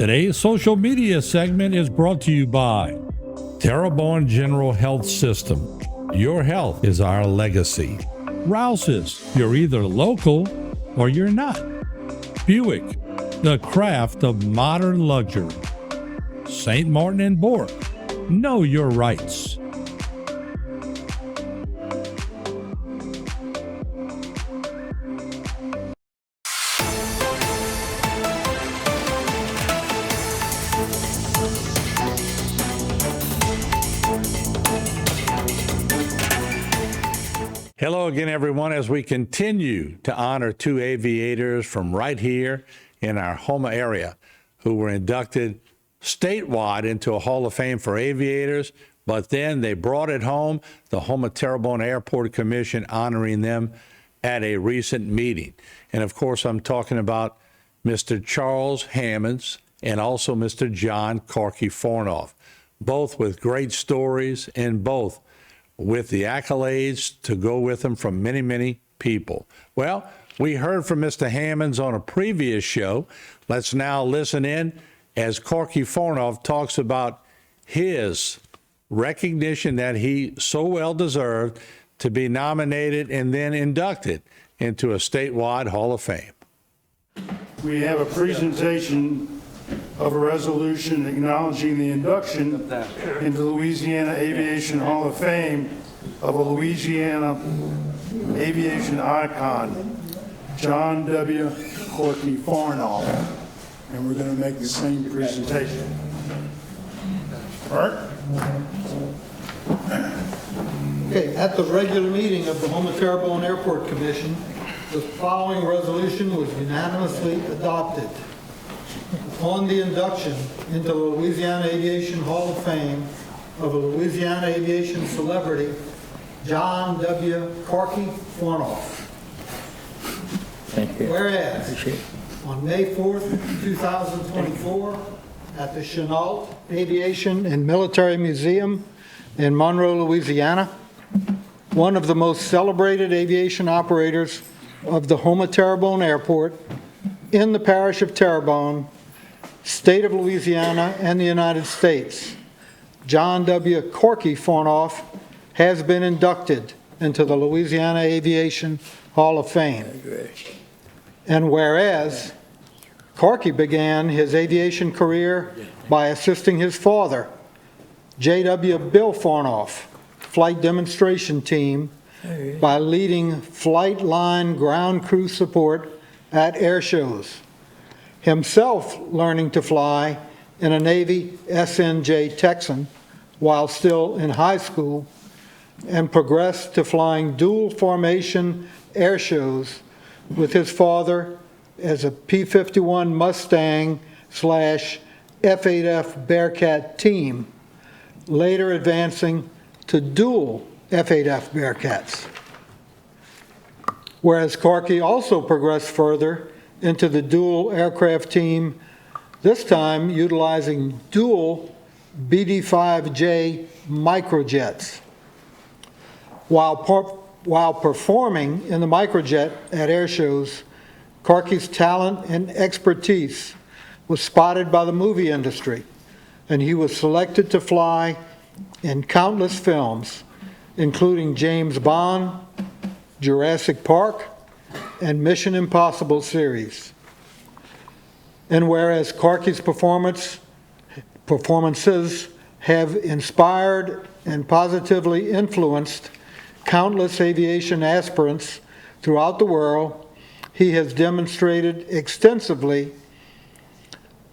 Today's social media segment is brought to you by Terrebonne General Health System. Your health is our legacy. Rouse's, you're either local or you're not. Buick, the craft of modern luxury. St. Martin and Bork, know your rights. Hello again, everyone, as we continue to honor two aviators from right here in our Houma area who were inducted statewide into a Hall of Fame for aviators, but then they brought it home, the Houma-Terrebonne Airport Commission honoring them at a recent meeting. And of course, I'm talking about Mr. Charles Hammonds and also Mr. John Corkey Fornof, both with great stories and both with the accolades to go with them from many, many people. Well, we heard from Mr. Hammonds on a previous show. Let's now listen in as Corkey Fornof talks about his recognition that he so well deserved to be nominated and then inducted into a statewide Hall of Fame. We have a presentation of a resolution acknowledging the induction into the Louisiana Aviation Hall of Fame of a Louisiana aviation icon, John W. Corkey Fornof. And we're going to make the same presentation. Art? Okay, at the regular meeting of the Houma-Terrebonne Airport Commission, the following resolution was unanimously adopted. Upon the induction into the Louisiana Aviation Hall of Fame of a Louisiana aviation celebrity, John W. Corkey Fornof. Thank you. Whereas, on May 4th, 2024, at the Chenault Aviation and Military Museum in Monroe, Louisiana, one of the most celebrated aviation operators of the Houma-Terrebonne Airport in the parish of Terrebonne, state of Louisiana, and the United States, John W. Corkey Fornof has been inducted into the Louisiana Aviation Hall of Fame. And whereas Corkey began his aviation career by assisting his father, J.W. Bill Fornof, flight demonstration team, by leading flight line ground crew support at air shows, himself learning to fly in a Navy SNJ Texan while still in high school, and progressed to flying dual formation air shows with his father as a P-51 Mustang / F-8F Bearcat team, later advancing to dual F-8F Bearcats. Whereas Corkey also progressed further into the dual aircraft team, this time utilizing dual BD-5J microjets. While performing in the microjet at air shows, Corkey's talent and expertise was spotted by the movie industry, and he was selected to fly in countless films, including James Bond, Jurassic Park, and Mission Impossible series. And whereas Corkey's performances have inspired and positively influenced countless aviation aspirants throughout the world, he has demonstrated extensively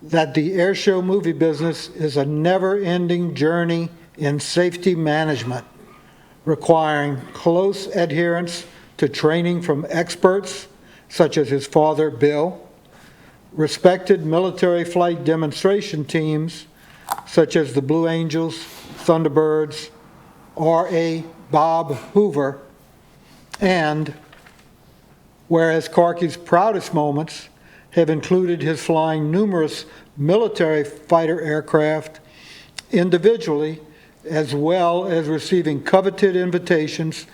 that the airshow movie business is a never-ending journey in safety management, requiring close adherence to training from experts such as his father, Bill, respected military flight demonstration teams such as the Blue Angels, Thunderbirds, R.A. Bob Hoover, and whereas Corkey's proudest moments have included his flying numerous military fighter aircraft individually, as well as receiving coveted invitations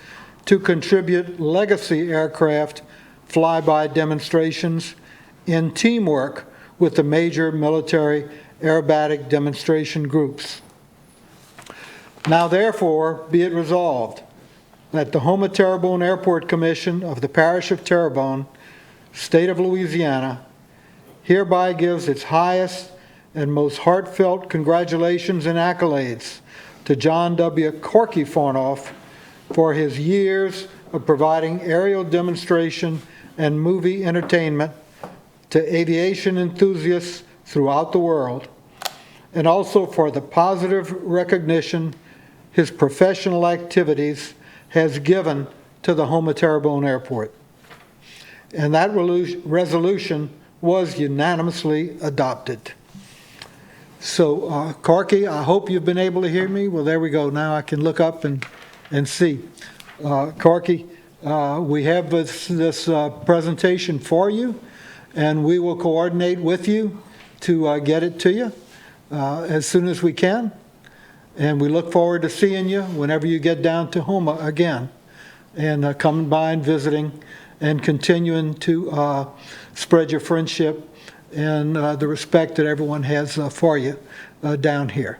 to contribute legacy aircraft flyby demonstrations in teamwork with the major military aerobatic demonstration groups. Now therefore, be it resolved that the Houma-Terrebonne Airport Commission of the Parish of Terrebonne, State of Louisiana, hereby gives its highest and most heartfelt congratulations and accolades to John W. Corkey Fornof for his years of providing aerial demonstration and movie entertainment to aviation enthusiasts throughout the world, and also for the positive recognition his professional activities has given to the Houma-Terrebonne Airport. And that resolution was unanimously adopted. So, Corkey, I hope you've been able to hear me. Well, there we go. Now I can look up and see. Corkey, we have this presentation for you, and we will coordinate with you to get it to you as soon as we can. And we look forward to seeing you whenever you get down to Houma again, and coming by and visiting and continuing to spread your friendship and the respect that everyone has for you down here.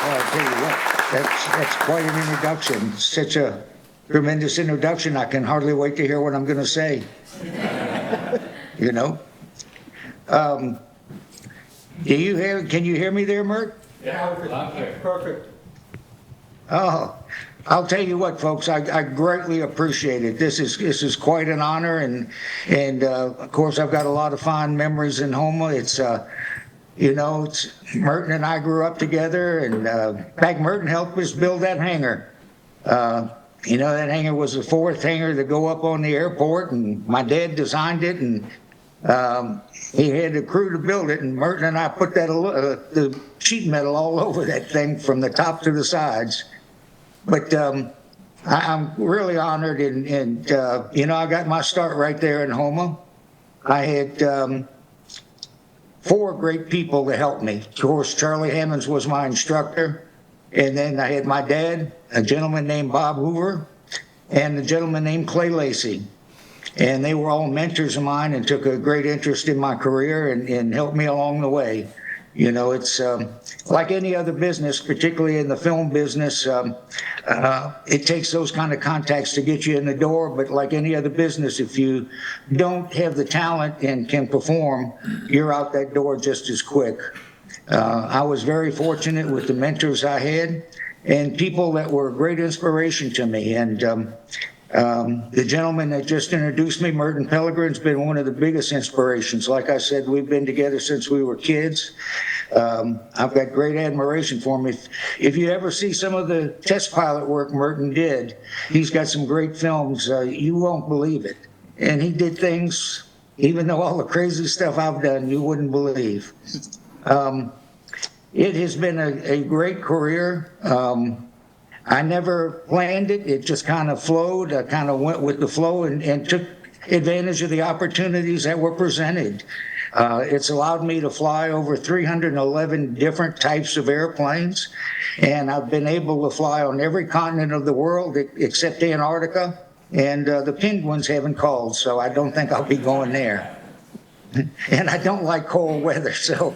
Well, I'll tell you what, that's quite an introduction. Such a tremendous introduction. I can hardly wait to hear what I'm going to say. You know? Can you hear me there, Mert? Yeah, perfect. Oh, I'll tell you what, folks, I greatly appreciate it. This is quite an honor, and of course I've got a lot of fond memories in Houma. It's Merton and I grew up together, and in fact, Merton helped us build that hangar. That hangar was the fourth hangar to go up on the airport, and my dad designed it, and he had a crew to build it, and Merton and I put that the sheet metal all over that thing from the top to the sides. But I'm really honored, and I got my start right there in Houma. I had 4 great people to help me. Of course, Charlie Hammonds was my instructor, and then I had my dad, a gentleman named Bob Hoover, and a gentleman named Clay Lacey. And they were all mentors of mine and took a great interest in my career and helped me along the way. It's like any other business, particularly in the film business, it takes those kind of contacts to get you in the door, but like any other business, if you don't have the talent and can perform, you're out that door just as quick. I was very fortunate with the mentors I had and people that were a great inspiration to me. And the gentleman that just introduced me, Merton Pellegrin's been one of the biggest inspirations. Like I said, we've been together since we were kids. I've got great admiration for him. If you ever see some of the test pilot work Merton did, he's got some great films. You won't believe it. And he did things, even though all the crazy stuff I've done, you wouldn't believe. It has been a great career. I never planned it. It just kind of flowed. I kind of went with the flow and took advantage of the opportunities that were presented. It's allowed me to fly over 311 different types of airplanes, and I've been able to fly on every continent of the world except Antarctica, and the penguins haven't called, so I don't think I'll be going there. And I don't like cold weather, so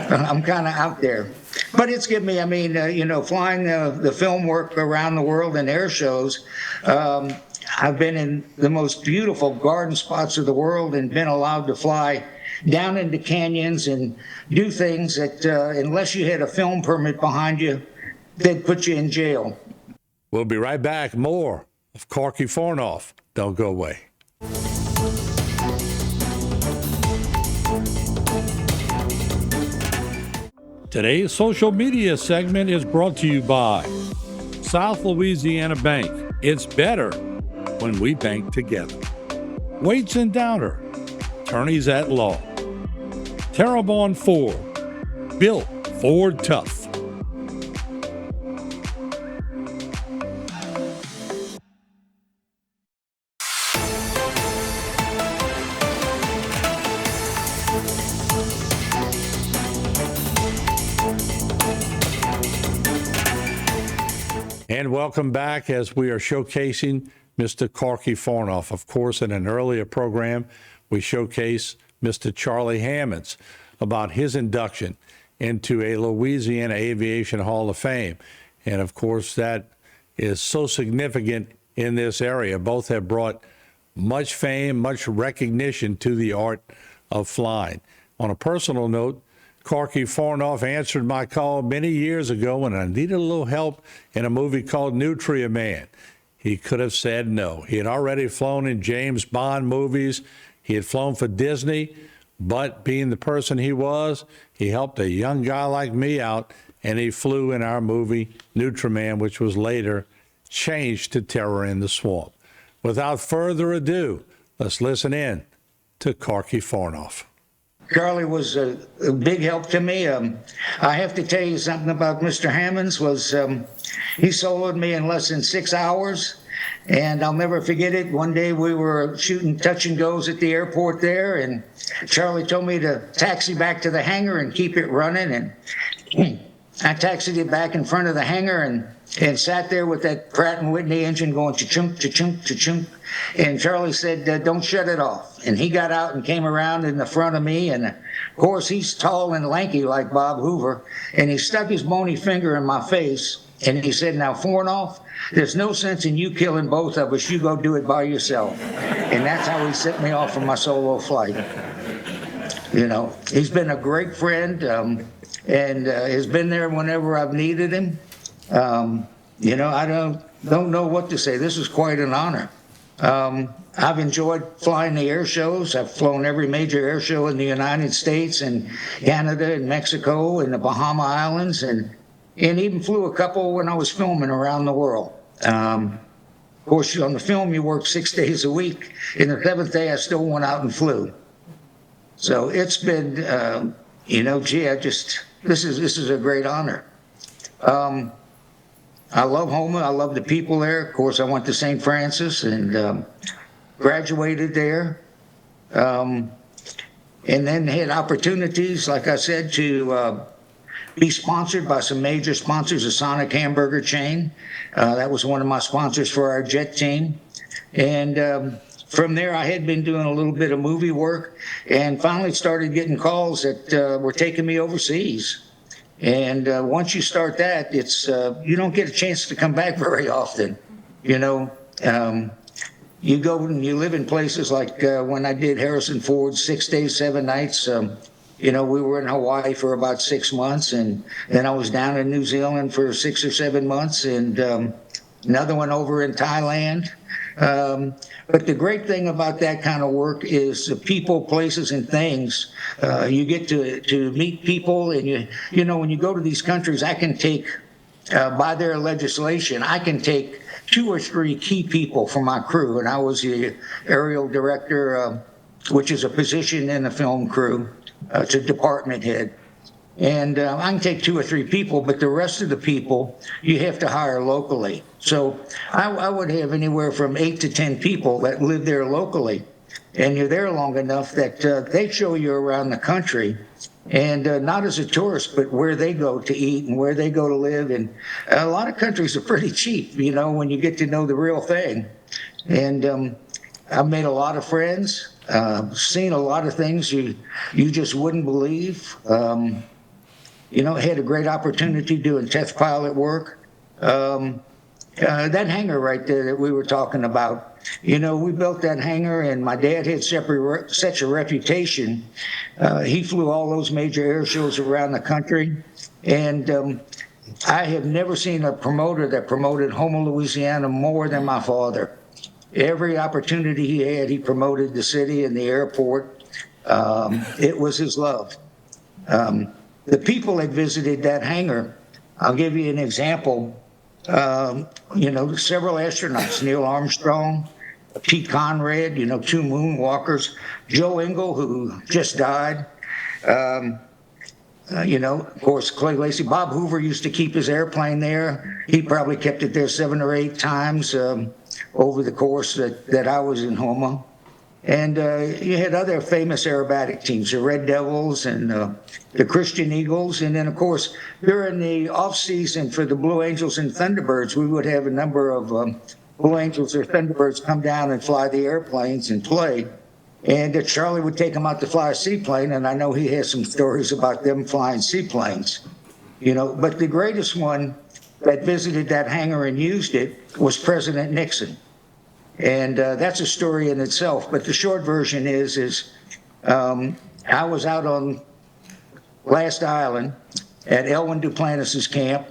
I'm kind of out there. But it's given me, flying the film work around the world in air shows. I've been in the most beautiful garden spots of the world and been allowed to fly down into canyons and do things that, unless you had a film permit behind you, they'd put you in jail. We'll be right back. More of Corkey Fornof. Don't go away. Today's social media segment is brought to you by South Louisiana Bank. It's better when we bank together. Waits and Downer, attorneys at law. Terrebonne Ford, built Ford tough. And welcome back as we are showcasing Mr. Corkey Fornof. Of course, in an earlier program, we showcased Mr. Charlie Hammonds about his induction into a Louisiana Aviation Hall of Fame. And of course, that is so significant in this area. Both have brought much fame, much recognition to the art of flying. On a personal note, Corkey Fornof answered my call many years ago when I needed a little help in a movie called Nutria Man. He could have said no. He had already flown in James Bond movies. He had flown for Disney, but being the person he was, he helped a young guy like me out, and he flew in our movie Nutria Man, which was later changed to Terror in the Swamp. Without further ado, let's listen in to Corkey Fornof. Charlie was a big help to me. I have to tell you something about Mr. Hammonds was he soloed me in less than 6 hours, and I'll never forget it. One day we were shooting touch and goes at the airport there, and Charlie told me to taxi back to the hangar and keep it running, and I taxied it back in front of the hangar and sat there with that Pratt & Whitney engine going cha-chunk, cha-chunk, cha-chunk. And Charlie said, don't shut it off. And he got out and came around in the front of me. And of course, he's tall and lanky like Bob Hoover. And he stuck his bony finger in my face. And he said, now, Fornof, there's no sense in you killing both of us. You go do it by yourself. And that's how he sent me off on my solo flight. You know, he's been a great friend. And has been there whenever I've needed him. You know, I don't know what to say. This is quite an honor. I've enjoyed flying the air shows. I've flown every major air show in the United States and Canada and Mexico and the Bahama Islands, and even flew a couple when I was filming around the world. Of course, on the film, you work 6 days a week. In the 7th day, I still went out and flew. So it's been, you know, gee, this is a great honor. I love Houma. I love the people there. Of course, I went to St. Francis and graduated there. And then had opportunities, like I said, to be sponsored by some major sponsors, a Sonic hamburger chain. That was one of my sponsors for our jet team. And from there, I had been doing a little bit of movie work and finally started getting calls that were taking me overseas. And once you start that, it's you don't get a chance to come back very often. You know, you go and you live in places like when I did Harrison Ford's 6 days, 7 nights. You know, we were in Hawaii for about 6 months, and then I was down in New Zealand for 6 or 7 months, and another one over in Thailand. But the great thing about that kind of work is the people, places, and things. You get to meet people, and you know, when you go to these countries, I can take, by their legislation, I can take 2 or 3 key people from my crew, and I was the aerial director, which is a position in the film crew, to department head. And I can take 2 or 3 people, but the rest of the people you have to hire locally. So I would have anywhere from 8 to 10 people that live there locally. And you're there long enough that they show you around the country, and not as a tourist, but where they go to eat and where they go to live. And a lot of countries are pretty cheap, you know, when you get to know the real thing. And I've made a lot of friends, seen a lot of things you just wouldn't believe. You know, had a great opportunity doing test pilot work. That hangar right there that we were talking about, you know, we built that hangar, and my dad had such a reputation. He flew all those major air shows around the country, and I have never seen a promoter that promoted Houma, Louisiana more than my father. Every opportunity he had, he promoted the city and the airport. It was his love. The people that visited that hangar, I'll give you an example. You know, several astronauts, Neil Armstrong, Pete Conrad, you know, 2 moonwalkers, Joe Engle, who just died. You know, of course, Clay Lacy. Bob Hoover used to keep his airplane there. He probably kept it there 7 or 8 times over the course that I was in Houma. And you had other famous aerobatic teams, the Red Devils and the Christian Eagles. And then, of course, during the off-season for the Blue Angels and Thunderbirds, we would have a number of Blue Angels or Thunderbirds come down and fly the airplanes and play. And Charlie would take them out to fly a seaplane, and I know he has some stories about them flying seaplanes. But the greatest one that visited that hangar and used it was President Nixon. And that's a story in itself. But the short version is I was out on Last Island at Elwyn Duplantis' camp,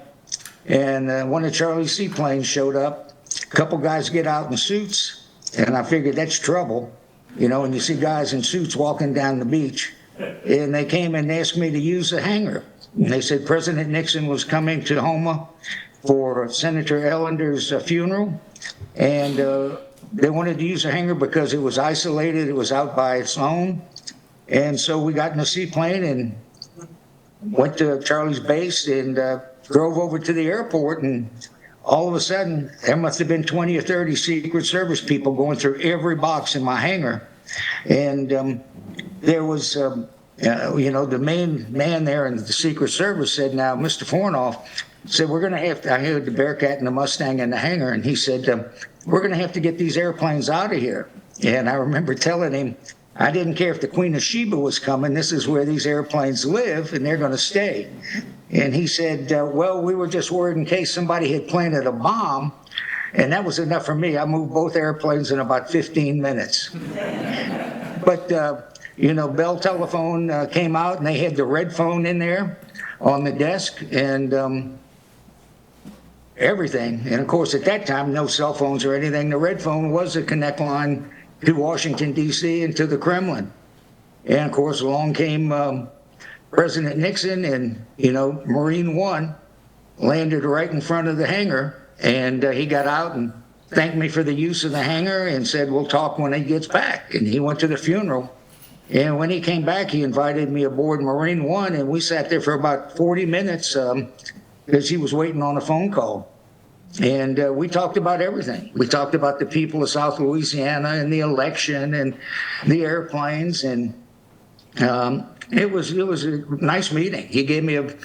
and one of Charlie's seaplanes showed up. A couple guys get out in suits, and I figured that's trouble. And you see guys in suits walking down the beach. And they came and asked me to use the hangar. And they said President Nixon was coming to Houma for Senator Ellender's funeral. And they wanted to use the hangar because it was isolated. It was out by its own. And so we got in a seaplane and went to Charlie's base and drove over to the airport. And all of a sudden, there must have been 20 or 30 Secret Service people going through every box in my hangar. And there was, the main man there in the Secret Service said, now, Mr. Fornof said, we're going to have to, I heard the Bearcat and the Mustang in the hangar, and he said, we're going to have to get these airplanes out of here. And I remember telling him, I didn't care if the Queen of Sheba was coming. This is where these airplanes live, and they're going to stay. And he said, well, we were just worried in case somebody had planted a bomb, and that was enough for me. I moved both airplanes in about 15 minutes. But, Bell Telephone came out, and they had the red phone in there on the desk, and everything. And, of course, at that time, no cell phones or anything. The red phone was a connect line to Washington, D.C. and to the Kremlin. And, of course, along came President Nixon, and, Marine One landed right in front of the hangar, and he got out and thanked me for the use of the hangar and said, we'll talk when he gets back. And he went to the funeral. And when he came back, he invited me aboard Marine One, and we sat there for about 40 minutes because he was waiting on a phone call. And we talked about everything. We talked about the people of South Louisiana and the election and the airplanes, and it was a nice meeting. He gave me a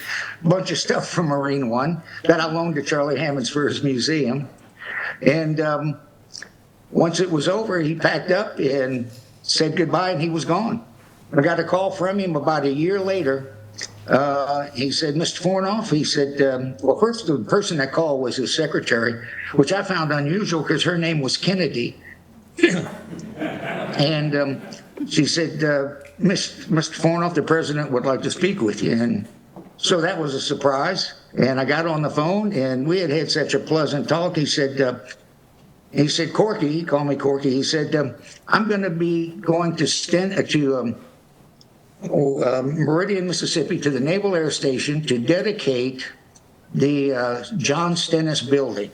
bunch of stuff from Marine One that I loaned to Charlie Hammonds for his museum. And once it was over, he packed up and said goodbye, and he was gone. I got a call from him about a year later. He said, Mr. Fornof, he said, well, first the person that called was his secretary, which I found unusual because her name was Kennedy. And she said, Mr. Fornof, the president would like to speak with you. And so that was a surprise. And I got on the phone, and we had such a pleasant talk. He said, Corkey, he called me Corkey. He said, I'm going to be going to Meridian, Mississippi, to the Naval Air Station to dedicate the John Stennis building.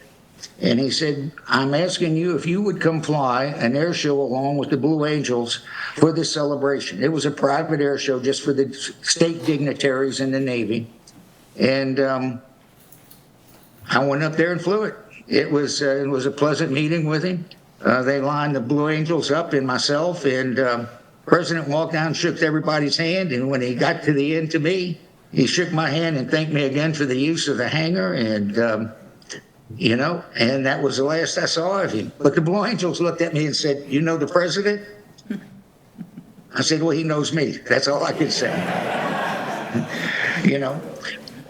And he said, I'm asking you if you would come fly an air show along with the Blue Angels for this celebration. It was a private air show just for the state dignitaries in the Navy. And I went up there and flew it. It was a pleasant meeting with him. They lined the Blue Angels up and myself, and President walked down and shook everybody's hand, and when he got to the end to me, he shook my hand and thanked me again for the use of the hangar, and and that was the last I saw of him. But the Blue Angels looked at me and said, you know the president? I said, well, he knows me. That's all I could say.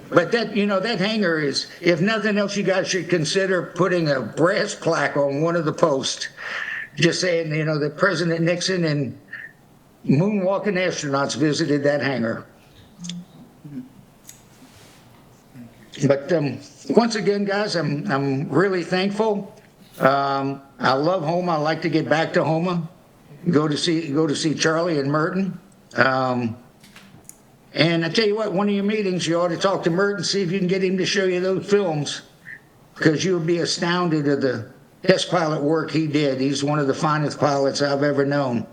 But that hangar is, if nothing else, you guys should consider putting a brass plaque on one of the posts, just saying, that President Nixon and moonwalking astronauts visited that hangar. But once again, guys, I'm really thankful. I love Houma. I like to get back to Houma, go to see Charlie and Merton. And I tell you what, one of your meetings, you ought to talk to Merton, see if you can get him to show you those films, because you'll be astounded at the test pilot work he did. He's one of the finest pilots I've ever known.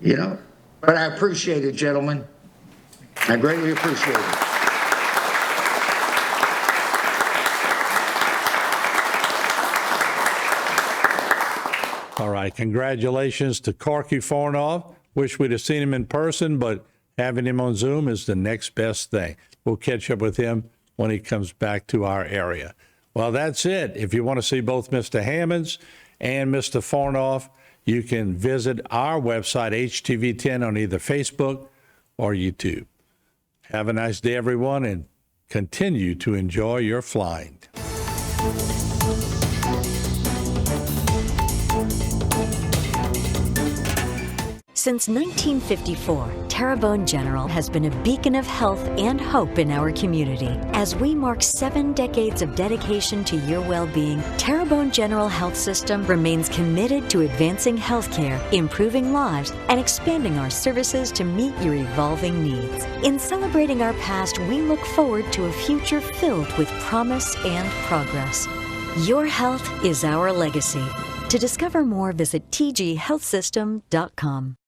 But I appreciate it, gentlemen. I greatly appreciate it. All right, congratulations to Corkey Fornof. Wish we'd have seen him in person, but having him on Zoom is the next best thing. We'll catch up with him when he comes back to our area. Well, that's it. If you want to see both Mr. Hammonds and Mr. Fornof, you can visit our website, HTV10, on either Facebook or YouTube. Have a nice day, everyone, and continue to enjoy your flying. Since 1954, Terrebonne General has been a beacon of health and hope in our community. As we mark 7 decades of dedication to your well-being, Terrebonne General Health System remains committed to advancing healthcare, improving lives, and expanding our services to meet your evolving needs. In celebrating our past, we look forward to a future filled with promise and progress. Your health is our legacy. To discover more, visit tghealthsystem.com.